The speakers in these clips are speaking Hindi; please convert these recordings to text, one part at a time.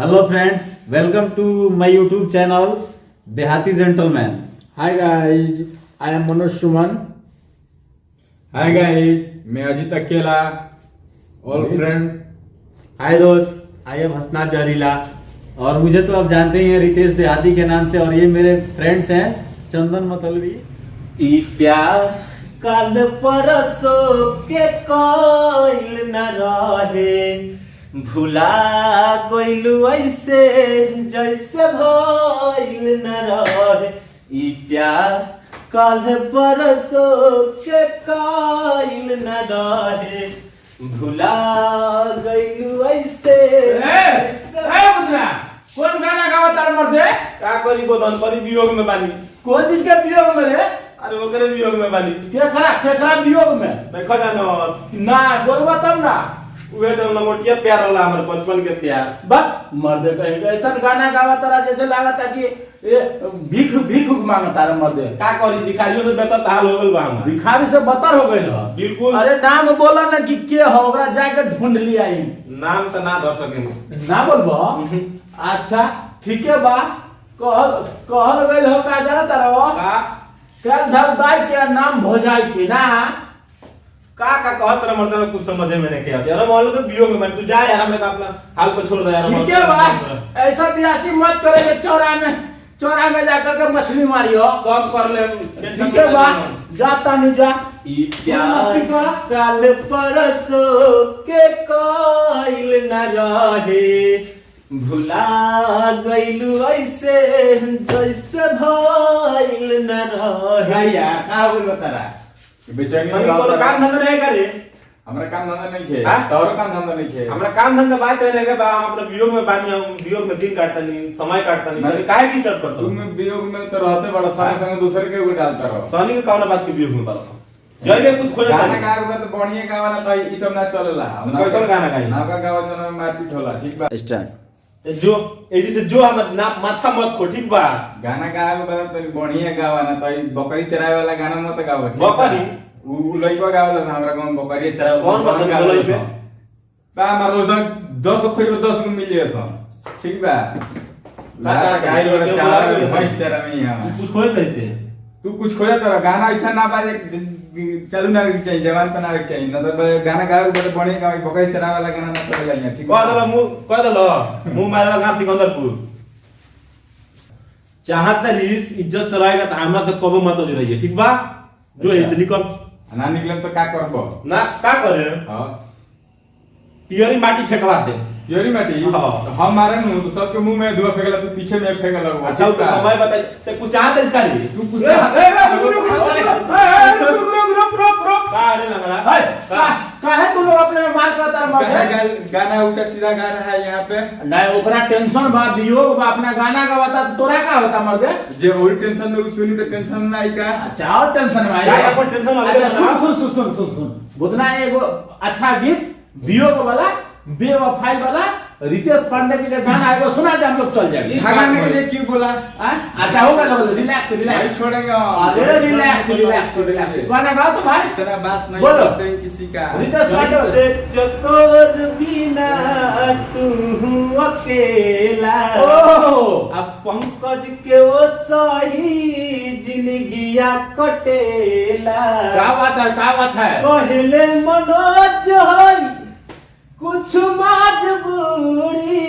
Hello friends, welcome to my YouTube channel Dehati Gentleman. Hi guys, I am Manoj Suman. Hi guys, मैं अजीत अकेला. All friend. हाय दोस्त, आई एम हंसनाथ जहरीला. और मुझे तो आप जानते ही हैं रितेश देहाती के नाम से, और ये मेरे फ्रेंड्स हैं चंदन मतलबी. ई प्यार काल परसों के कोइल न रहे, भुला गइलू ऐसे जैसे भइल न रहे. ई प्यार काल परसों के कोइल न रहे, भुला गइलू ऐसे. कौन गाना गावा तार मर्दे? का करी गोदन परी वियोग में बानी. कौन चीज के वियोग में रे? अरे ओकरे वियोग में बानी. केकरा वियोग में? देखो जानो ना बोलबा तब ना. उहे तो लंगोटिया प्यार होला, हमर बचपन के प्यार. बस मर्दे कहीं ऐसा गाना गावा तारा जैसे लागता कि ये भीख भीख मांगा तारा मर्दे. का करी, भिखारियों से बेहतर ताल हो गइल बा हम. भिखारी से बतर हो गइल ह. बिल्कुल. अरे नाम बोला ना कि के हो, ओकरा जाके ढूंढ लिया आई. नाम तो ना धर सके ना बोलबो. अच्छा ठीक है बा. कहल गइल हो का जाना तारा हो का कल धर दाई के नाम भोजाई के ना. का कहत रहे मर्द में कुछ समझे में नहीं किया. यार मोहल्ले के वियोग में तू जा यार, हमरे का अपना हाल पे छोड़ दे यार. ठीक है बा. ऐसा बियासी मत करेंगे. चौरा में जाकर के मछली मारियो. सब कर ले. ठीक है बा. जाता नहीं जा. ई प्यार काल परसों के कोइल न रहे, भुला गइलू ऐसे जैसे भइल न रहे. भैया का बोल तारा बेचैनी हमनी को काम धंधा नहीं करे. हमरा काम धंधा नहीं खे. हाँ? तोरो काम धंधा नहीं खे. हमरा काम धंधा बात करे के बा. हम अपने वियोग में बानी. हम वियोग में दिन काटता नहीं, समय काटता नहीं. तनी काहे डिस्टर्ब करता. तुम वियोग में तो रहते बड़ा सारे संग दूसरे के ऊपर डालता रहो. तनी के कौन बात के वियोग में बात. जय में कुछ खोजा गाना गावे तो बढ़िया गावाना तो ई सब ना चलेला. कैसन गाना गाई? नाका गावा तो मारपीट होला. ठीक बा. स्टार्ट. जो एजी से जो हम ना माथा मत खो. ठीक बा. गाना गावे बड़ा तो बढ़िया गावाना तो ई बकरी चरावे वाला गाना मत गावो. बकरी उ लइका गावला ना. हमरा कौन बकरी चरावे. कौन बकरी लइका पे? बा मार दोस्त 10 खोई 10 को मिल जाए. ठीक बा. लाता गाई वाला चावल भैंस चरावे यहां. कुछ खोज देते. तू कुछ खोया कर. गाना ऐसा ना बाजे चालू ना चाहिए, जवान पे ना चाहिए. ना तो गाना गावे बड़े बढ़िया गावे. बकरी चरावे वाला गाना ना चलेगा यहां. ठीक कह दलो मुंह मारवा गांव सिकंदरपुर. चाहत रीस इज्जत से रहेगा तो हमरा से कबो मत हो रही है. ठीक बा. जो ऐसे निकल ना निकले तो का करबो ना. का करे? हां पियरी माटी फेंकवा दे. योरी माटी. हाँ. हम मारे नु तो सबके मुंह में धुआं फेंकला. तू पीछे में फेंक लगवा. अच्छा तो समय बताई. ते कुछ चाहत है इसका रे. तू कुछ अरे लंगड़ा. काहे तू लोग अपने में मार करता मर्दे? गाना उल्टा सीधा गा रहा है यहाँ पे. नहीं ओकरा टेंशन बा, वियोग बा. अपना गाना गावता तो तोरा का होता मर्दे? जे और टेंशन में सुनी तो टेंशन ना आई का. अच्छा और टेंशन में क्या आई. अपन टेंशन वाले अच्छा सुन बुदना एगो अच्छा गीत वियोग वाला बेवफाई वाला रितेश पांडे की जो गाना है वो सुना दे. हम लोग चल जाएंगे. भगाने के लिए क्यों बोला? अच्छा होगा लोग. रिलैक्स नहीं छोड़ेंगे. अरे रिलैक्स गाना गाओ तो भाई. तेरा बात नहीं बोलो. करते हैं किसी का. रितेश पांडे से चकोर बिना तू अकेला. अब पंकज के वो सही जिंदगिया कटेला. क्या बात है? पहले मनोज है कुछ मजबूरी,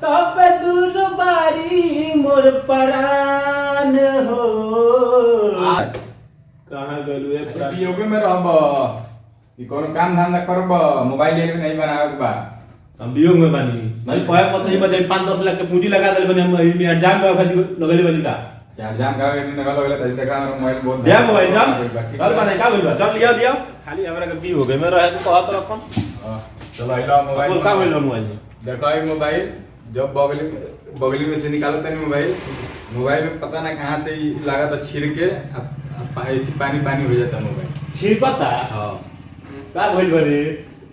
तब दूर बारी मोर परान हो. कहाँ गलू है? वियोग में रहब. ई कोनो काम धंधा करब. मोबाइल ले नहीं बनावे के बा. हम वियोग में बानी. नहीं पाए मत नहीं बजे 5-10 लाख के पूंजी लगा दे बने. हम ई एग्जाम में अभी लगले बनी का. चार जाम गावे दिन लगा लगले त देखा हमरा मोबाइल बहुत दिया मोबाइल जाम कल बने का बोलबा. चल लिया खाली हमरा के भी हो गए. मैं रहे तो कहत रखन. चलो आइला मोबाइल. बोल का बोल मोबाइल. देखो ये मोबाइल जब बगली में से निकालते हैं मोबाइल में पता ना कहां से लगा था छिड़ के पानी हो जाता मोबाइल. छिड़कता. हां का बोल बरे.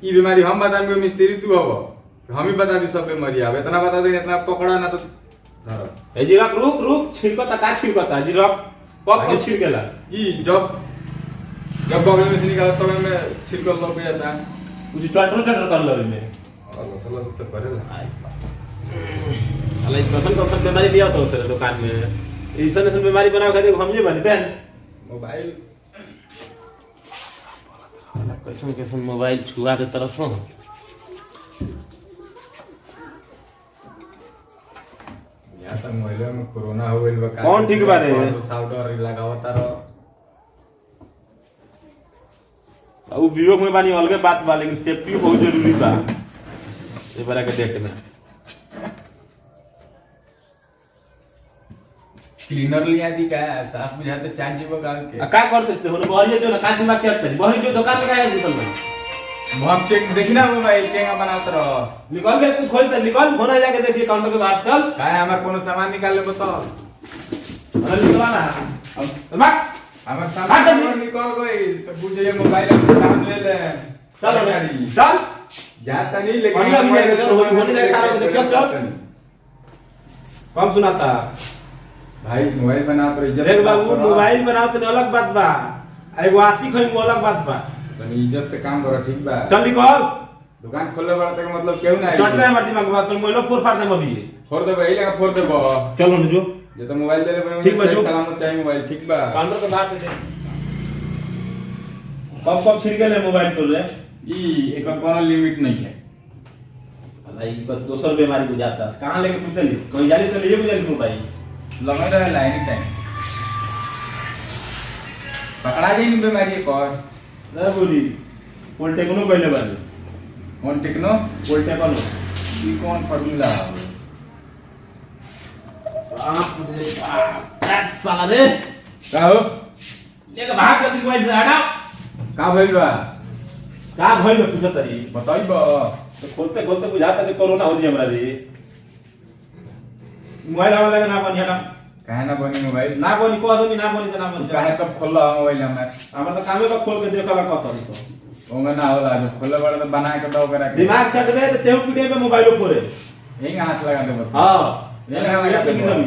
ई बीमारी हम बता में मिस्त्री तू हबो. हम ही बता दी सब बीमारी. अब इतना बता दे इतना पकड़ा ना तो धर. ए जी रुक छिड़कता. का छिड़कता जी रुक. कब छिड़केला ई जब बगल में से निकाला तब में छिड़कल लग जाता. कुछ चटर कर लो इनमें. सला सब तो करेला अरे कौन बीमारी लिया तो सर दुकान में ऐसा ऐसा बीमारी बनाओ खाते हम ये बनते हैं मोबाइल कैसे मोबाइल छुआ के तरफ हो या तो मोबाइल में कोरोना हो गइल बा कौन ठीक बारे साउडर लगावता रहो अब वियोग में बानी अलगे बात बा लेकिन सेफ्टी बहुत जरूरी बा ये बड़ा के डेट में क्लीनर लिया दी का साफ बुझाते चार्ज जीव गाल के का करते थे होने बहरी जो ना का दिमाग चढ़ते बहरी जो दुकान लगाया निकल में हम चेक देखी ना मोबाइल केगा बनावत रहो निकल के कुछ खोल त निकल होना जाके देखिए काउंटर के बाहर चल काहे हमार कोनो सामान निकाल ले बताओ अरे निकलवाना भाग हमार सामान निकल गई तो बुझे मोबाइल काम ले ले चल चल जाता नहीं लेकिन बढ़िया भी है अगर होने जाके खा रहा देख चल कम सुनाता भाई मोबाइल बनाओ तो इज्जत देख बाबू मोबाइल बनाओ तो अलग बात बा एगो आशिक है वो अलग बात बा तो इज्जत से काम करो ठीक बा चल निकल दुकान खोले बड़ा तक मतलब क्यों ना चट रहा है हमारे दिमाग में बात तो मोबाइल फोड़ फाड़ देम अभी फोड़ दे भाई लगा फोड़ दे बो चलो न जो ये तो मोबाइल दे ले ठीक बा, जो। सलामत चाहिए मोबाइल ठीक बा काउंटर के बाहर दे कब छिड़ गेले मोबाइल तो रे ई एक कोनो लिमिट नहीं है भाई को दोसर बीमारी को जाता कहां लेके सुतलिस कोई जाली तो लिए गुजर मोबाइल लगा रहा लाइन टाइम पकड़ा गई नहीं बीमारी एक और ना बोली पोलटेक्नो कहले बारे कौन टेक्नो पोलटेक्नो ई कौन फॉर्मूला बाप रे बाप साला रे का हो लेके भाग जल्दी मोबाइल से हटा का भइल बा का भइल पूछत तरी बताई बा तो खोलते खोलते बुझाता कि कोरोना हो जी हमरा रे मोबाइल हमारा लगे ना बनी हटा काहे ना बनी मोबाइल ना बनी को आदमी ना बनी तो ना बनी काहे कब खोला मोबाइल हमार हमरा तो कामे का खोल के देखला का सब तो ओंगा ना होला जो खोले बड़ा तो बना के दो करा के दिमाग चटबे तो तेहु पीटे में मोबाइल फोड़े यही हाथ लगा दे बस हां ये लगा के एकदम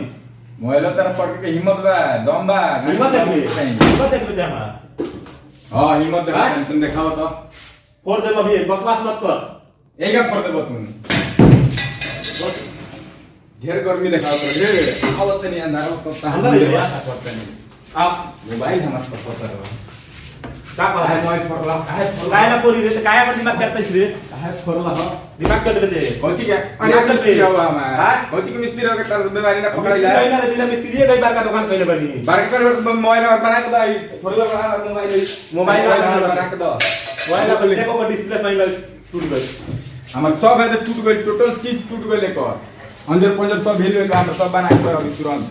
मोबाइल तरफ पड़ के हिम्मत बा दम बा हिम्मत है हिम्मत है हमारा हां हिम्मत दे तुम दिखाओ तो फोड़ दे अभी बकवास मत कर एक क्या फोड़ दे तुम ढेर गर्मी दिखाओ तो ढेर आवत नहीं अंदर तो अंदर ही है। पता नहीं आप मोबाइल हमारे पास पता रहो का कर काहे मोबाइल फोड़ला काहे काय ना पूरी रे तो काय पर दिमाग चटते रे काहे फोड़ला हो दिमाग चटबे दे कोची क्या दिमाग चटबे क्या हुआ हमारा हां कोची के मिस्त्री हो के तर बीमारी ना पकड़ा मिस्त्री जाए ना बिना मिस्त्री कई बार का दुकान पहले बनी बारक पर मोबाइल बना के दो फोड़ला बना मोबाइल मोबाइल बना के दो मोबाइल का देखो को डिस्प्ले फाइन टूट गई हमार सब है तो टूट गई टोटल चीज टूट गई लेकर अंदर पंजर सब हिल गई हम सब बना के अभी तुरंत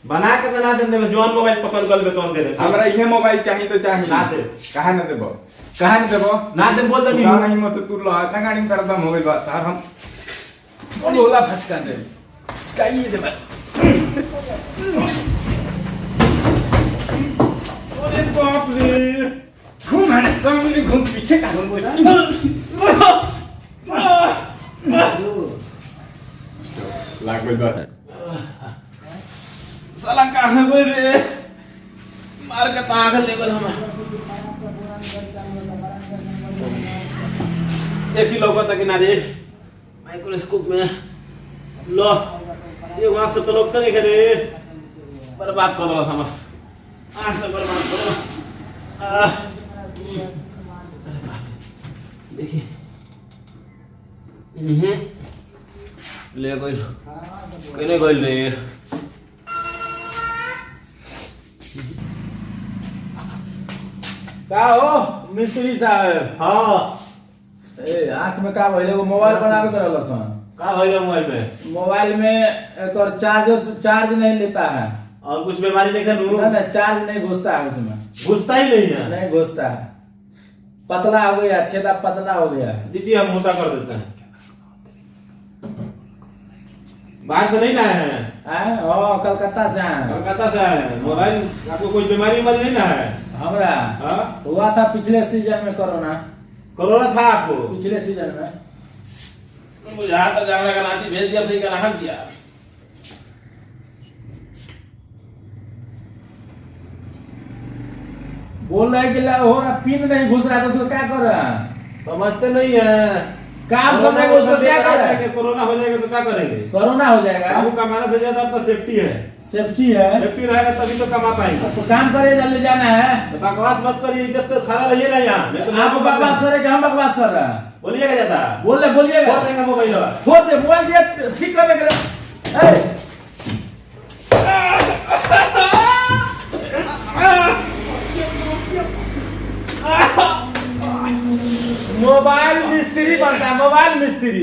बना के तो ना दे जोन मोबाइल पसंद कर ले तो दे दे हमरा ये मोबाइल चाहिए तो चाहिए ना दे काहे ना देबो काहे ना देबो ना दे बोल दे ना नहीं मत तू लो इतना गाड़ी कर दम हो गई बात तार हम बोला फचका दे काई दे भाई अरे बाप रे घूम हने सामने घूम पीछे का घूम बोला लाग गई बस साला कहां गए रे मार के तांग लेवल हम देखी लोगों तक ना रे माइक्रोस्कोप में लो ये वहां से तो लोग तो नहीं करे बर्बाद कर दला हम आंख से बर्बाद कर दला देखिए ले गइल कने गइल रे का हो मिस्त्री साहब हां ए आंख में का भइले वो मोबाइल बनावे करल सन का भइल मोबाइल में एक और चार्ज नहीं लेता है और कुछ बीमारी नहीं करू ना चार्ज नहीं घुसता है उसमें घुसता ही नहीं है नहीं घुसता है पतला हो गया छेदा पतला हो गया है दीजिए हम मोटा कर देते हैं बाहर से नहीं ना है कलकत्ता से आए हैं। कलकत्ता से आए हैं मोबाइल आपको कोई बीमारी नहीं ना है हमरा हाँ? हुआ था पिछले सीजन में कोरोना कोरोना था आपको पिछले सीजन में मुझे हाथ तक जाने का रांची भेज दिया फिर क्या किया बोल रहे कि हो रहा पिन नहीं घुस रहा है तो उसको क्या कर रहा है समझते नहीं है काम करने को उसको क्या कर रहा है? कोरोना हो जाएगा तो क्या करेंगे? कोरोना हो जाएगा। बाबू कमाने से ज्यादा अपना सेफ्टी है। सेफ्टी है, सेफ्टी रहेगा तभी तो कमा पाएंगे। तो काम करे जल्दी जाना है। तो बकवास मत करिए, इज्जत तो खड़ा रहिए ना यहाँ। मैं तो आप बकवास करे कि हम बकवास कर रहे हैं? बोलिएगा ज्यादा, बोलिएगा। फोड़ देंगे मोबाइल। फोड़ दे मोबाइल, दिया ठीक करने के लिए। मोबाइल मिस्त्री बनता है, मोबाइल मिस्त्री।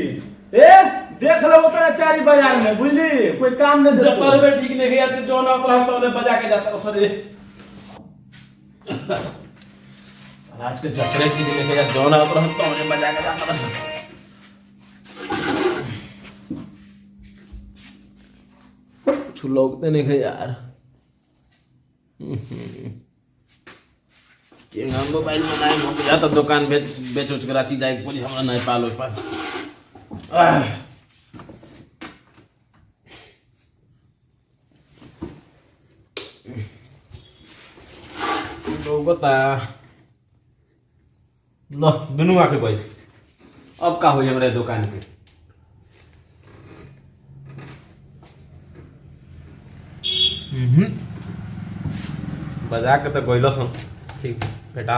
देख लो उतना चारी बाजार में, बुझली कोई काम नहीं। जब पर ठीक नहीं गया तो जो ना उतरा तो उन्हें बजा के जाता सर। आज के जटरे ठीक नहीं गया जो ना उतरा तो उन्हें बजा के जाता सर। कुछ लोग तो नहीं गए यार। के हम मोबाइल में नहीं हो गया तो दुकान बेच उच के रांची जाए पूरी हमरा नहीं पालो पर। लोगोता लो दोनों आके भाई अब का हो हमारे दुकान पे। बजा के तो गोइलो सुन ठीक बेटा।